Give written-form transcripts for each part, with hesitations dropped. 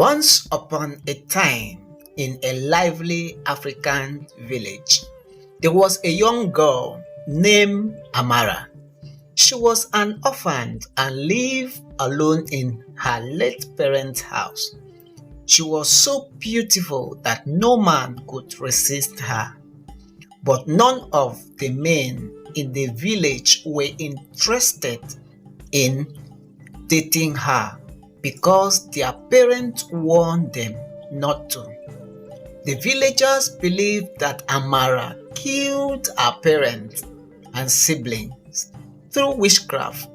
Once upon a time, in a lively African village, there was a young girl named Amara. She was an orphan and lived alone in her late parents' house. She was so beautiful that no man could resist her, but none of the men in the village were interested in dating her because their parents warned them not to. The villagers believed that Amara killed her parents and siblings through witchcraft.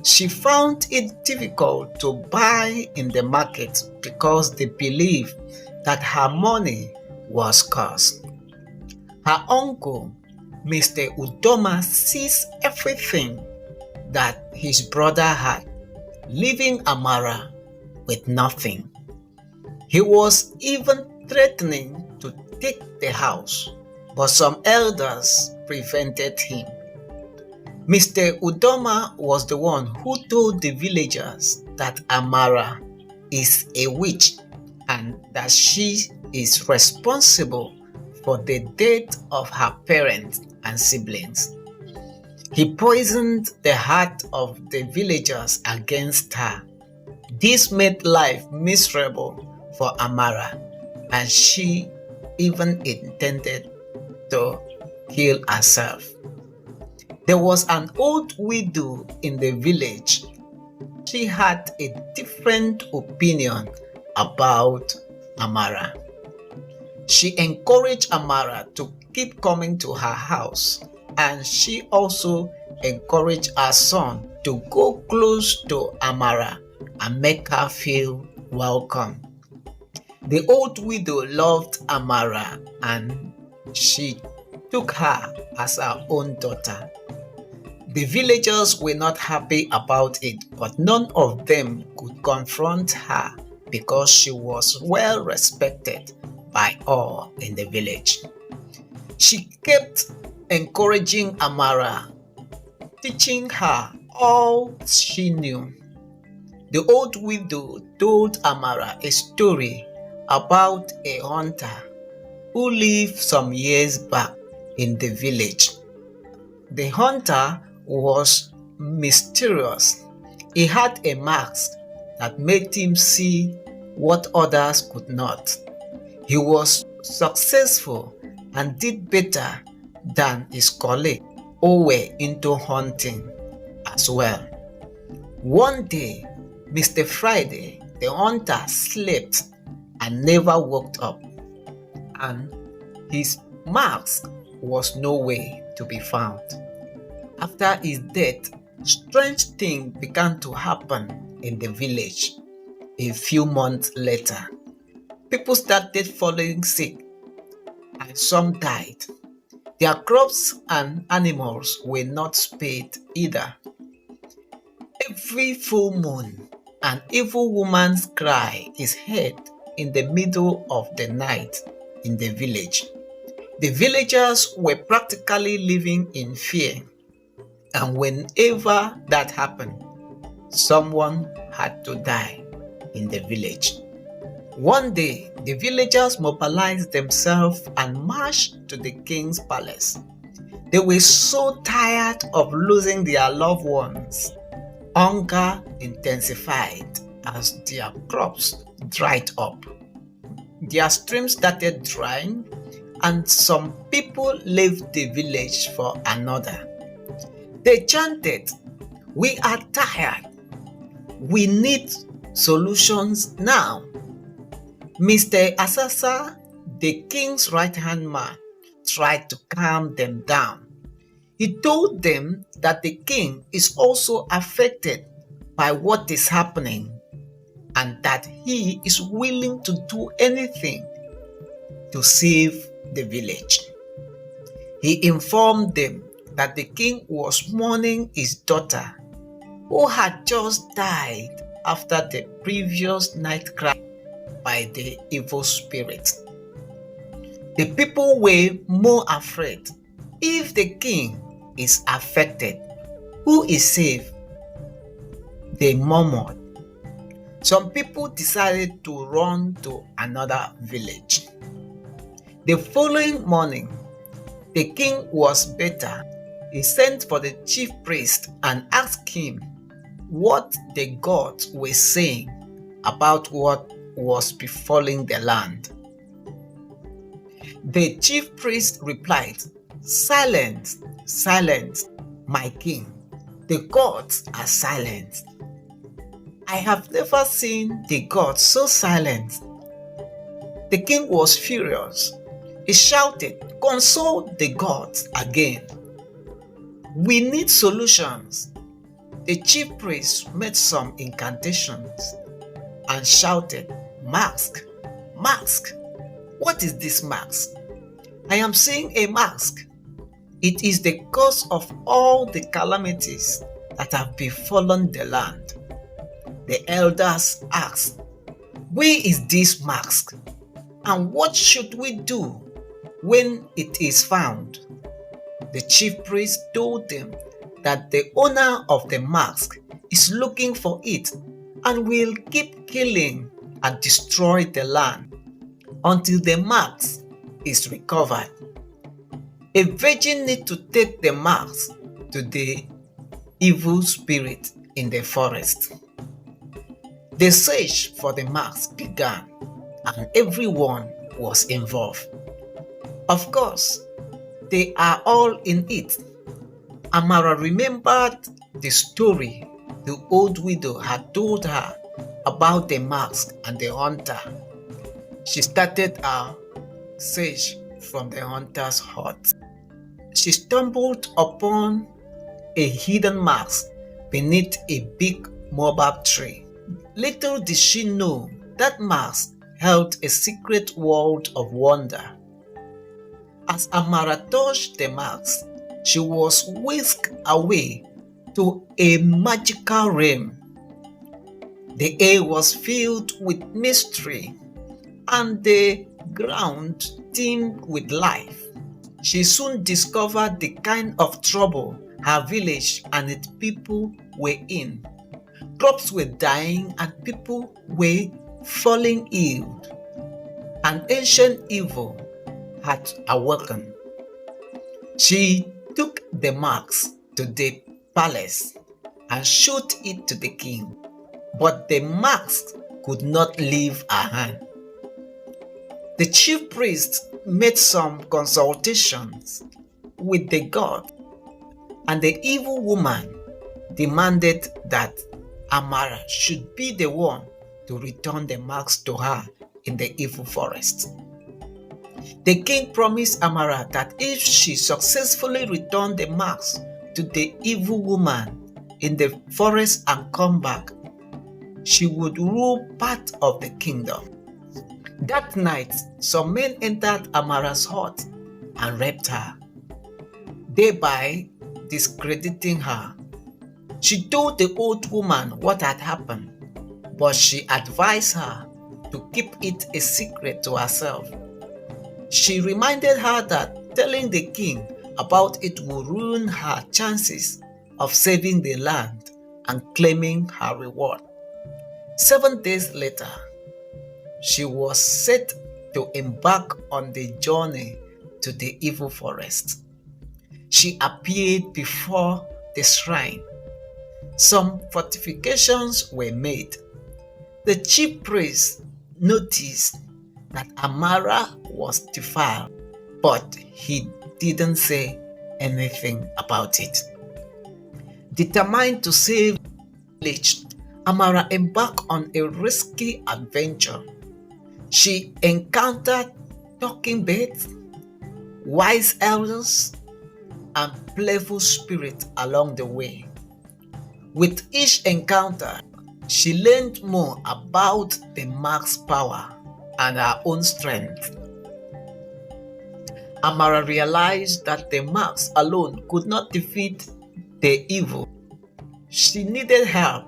She found it difficult to buy in the market because they believed that her money was cursed. Her uncle, Mr. Udoma, seized everything that his brother had, leaving Amara with nothing. He was even threatening to take the house, but some elders prevented him. Mr. Udoma was the one who told the villagers that Amara is a witch and that she is responsible for the death of her parents and siblings. He poisoned the heart of the villagers against her. This made life miserable for Amara, and she even intended to kill herself. There was an old widow in the village. She had a different opinion about Amara. She encouraged Amara to keep coming to her house, and she also encouraged her son to go close to Amara and make her feel welcome. The old widow loved Amara and she took her as her own daughter. The villagers were not happy about it, but none of them could confront her because she was well respected by all in the village. She kept encouraging Amara, teaching her all she knew. The old widow told Amara a story about a hunter who lived some years back in the village. The hunter was mysterious. He had a mask that made him see what others could not. He was successful and did better than his colleagues who were into hunting as well. One day, Mr. Friday, the hunter, slept and never woke up, and his mask was nowhere to be found. After his death, strange things began to happen in the village. A few months later, people started falling sick and some died. Their crops and animals were not spared either. Every full moon, an evil woman's cry is heard in the middle of the night in the village. The villagers were practically living in fear, and whenever that happened, someone had to die in the village. One day, the villagers mobilized themselves and marched to the king's palace. They were so tired of losing their loved ones. Hunger intensified as their crops dried up. Their streams started drying, and some people left the village for another. They chanted, "We are tired. We need solutions now." Mr. Asasa, the king's right-hand man, tried to calm them down. He told them that the king is also affected by what is happening and that he is willing to do anything to save the village. He informed them that the king was mourning his daughter who had just died after the previous night cry by the evil spirit. The people were more afraid. If the king is affected, who is safe? They murmured. Some people decided to run to another village. The following morning, the king was better. He sent for the chief priest and asked him what the gods were saying about what was befalling the land. The chief priest replied, "Silence, silence, my king. The gods are silent. I have never seen the gods so silent." The king was furious. He shouted, "Consult the gods again. We need solutions." The chief priest made some incantations and shouted, "Mask, mask. What is this mask? I am seeing a mask. It is the cause of all the calamities that have befallen the land." The elders asked, "Where is this mask? And what should we do when it is found?" The chief priest told them that the owner of the mask is looking for it and will keep killing and destroy the land until the mask is recovered. A virgin needs to take the mask to the evil spirit in the forest. The search for the mask began, and everyone was involved. Of course, they are all in it. Amara remembered the story the old widow had told her about the mask and the hunter. She started her search from the hunter's hut. She stumbled upon a hidden mask beneath a big mobile tree. Little did she know that mask held a secret world of wonder. As Amara touched the mask, she was whisked away to a magical realm. The air was filled with mystery, and the ground teemed with life. She soon discovered the kind of trouble her village and its people were in. Crops were dying and people were falling ill. An ancient evil had awakened. She took the mask to the palace and showed it to the king, but the mask could not leave her hand. The chief priest made some consultations with the god, and the evil woman demanded that Amara should be the one to return the mask to her in the evil forest. The king promised Amara that if she successfully returned the mask to the evil woman in the forest and come back, she would rule part of the kingdom. That night, some men entered Amara's hut and raped her, thereby discrediting her. She told the old woman what had happened, but she advised her to keep it a secret to herself. She reminded her that telling the king about it would ruin her chances of saving the land and claiming her reward. 7 days later, she was set to embark on the journey to the evil forest. She appeared before the shrine. Some fortifications were made. The chief priest noticed that Amara was defiled, but he didn't say anything about it. Determined to save the village, Amara embarked on a risky adventure. She encountered talking birds, wise elders, and playful spirits along the way. With each encounter, she learned more about the mask's power and her own strength. Amara realized that the mask alone could not defeat the evil. She needed help.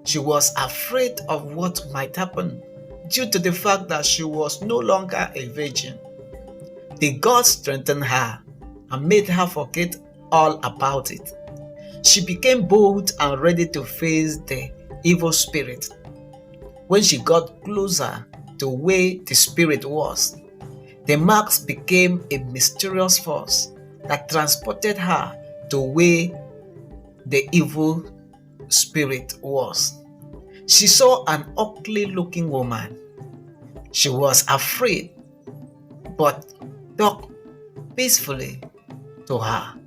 She was afraid of what might happen due to the fact that she was no longer a virgin. The gods strengthened her and made her forget all about it. She became bold and ready to face the evil spirit. When she got closer to where the spirit was, the marks became a mysterious force that transported her to where the evil spirit was. She saw an ugly-looking woman. She was afraid, but talked peacefully to her.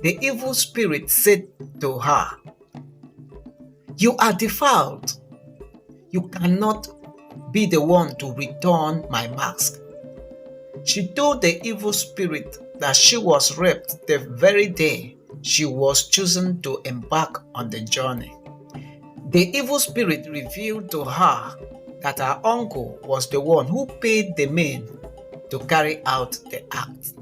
The evil spirit said to her, "You are defiled. You cannot be the one to return my mask." She told the evil spirit that she was raped the very day she was chosen to embark on the journey. The evil spirit revealed to her that her uncle was the one who paid the men to carry out the act,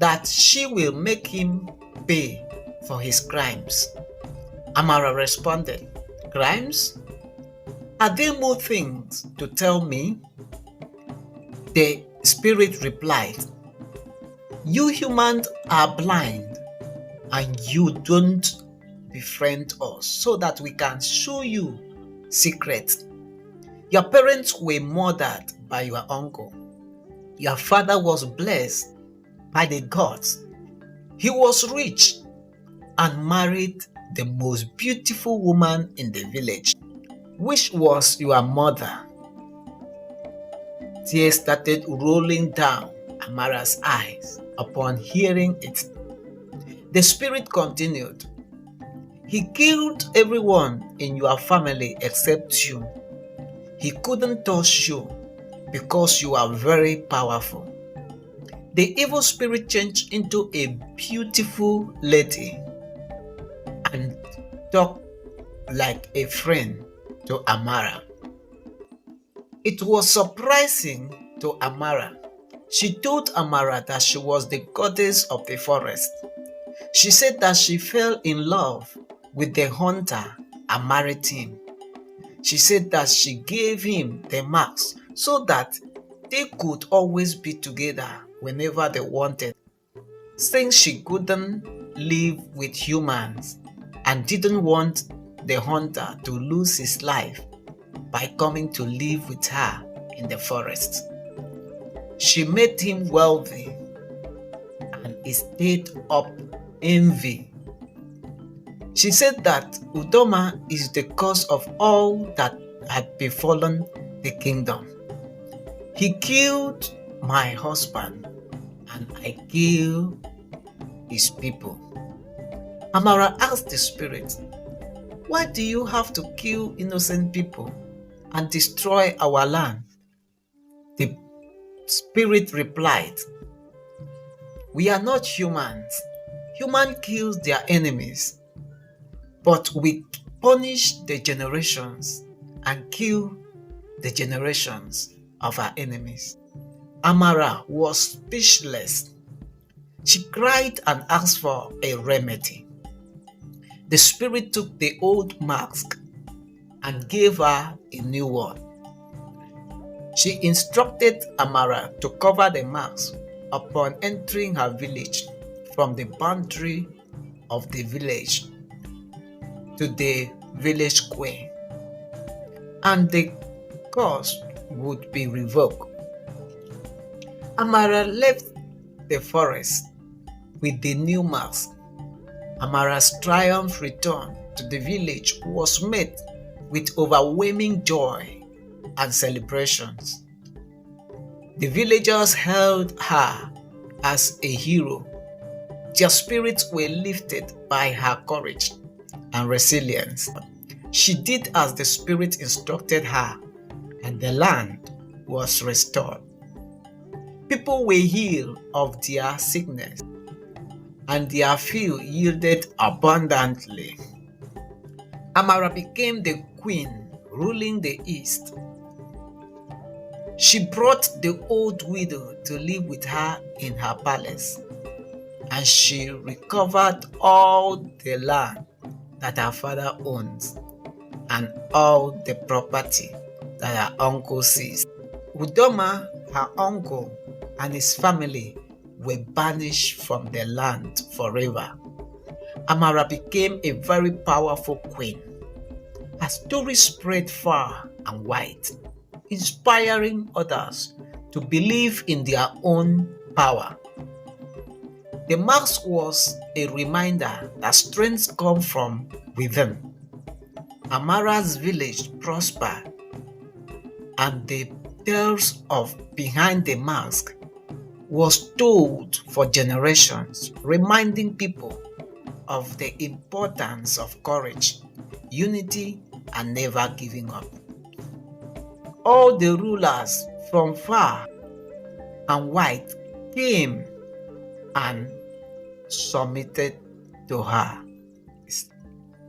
that she will make him pay for his crimes. Amara responded, "Crimes? Are there more things to tell me?" The spirit replied, "You humans are blind and you don't befriend us so that we can show you secrets. Your parents were murdered by your uncle. Your father was blessed by the gods. He was rich and married the most beautiful woman in the village. Which was your mother?" Tears started rolling down Amara's eyes upon hearing it. The spirit continued, "He killed everyone in your family except you. He couldn't touch you because you are very powerful." The evil spirit changed into a beautiful lady and talked like a friend to Amara. It was surprising to Amara. She told Amara that she was the goddess of the forest. She said that she fell in love with the hunter and married him. She said that she gave him the marks so that they could always be together whenever they wanted. Since she couldn't live with humans and didn't want the hunter to lose his life by coming to live with her in the forest, she made him wealthy and he stayed up envy. She said that Udoma is the cause of all that had befallen the kingdom. He killed my husband and I killed his people. Amara asked the spirit, "Why do you have to kill innocent people and destroy our land?" The spirit replied, "We are not humans. Humans kill their enemies, but we punish the generations and kill the generations of our enemies." Amara was speechless. She cried and asked for a remedy. The spirit took the old mask and gave her a new one. She instructed Amara to cover the mask upon entering her village from the boundary of the village to the village square, and the curse would be revoked. Amara left the forest with the new mask. Amara's triumph return to the village was met with overwhelming joy and celebrations. The villagers held her as a hero. Their spirits were lifted by her courage and resilience. She did as the spirit instructed her, and the land was restored. People were healed of their sickness, and their field yielded abundantly. Amara became the queen ruling the east. She brought the old widow to live with her in her palace, and she recovered all the land that her father owns and all the property that her uncle seized. Udoma, her uncle, and his family were banished from the land forever. Amara became a very powerful queen. Her story spread far and white, inspiring others to believe in their own power. The mask was a reminder that strength comes from within. Amara's village prospered, and the tales of behind the mask was told for generations, reminding people of the importance of courage, unity, and never giving up. All the rulers from far and wide came and submitted to her.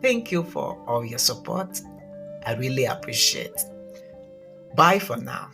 Thank you for all your support. I really appreciate. Bye for now.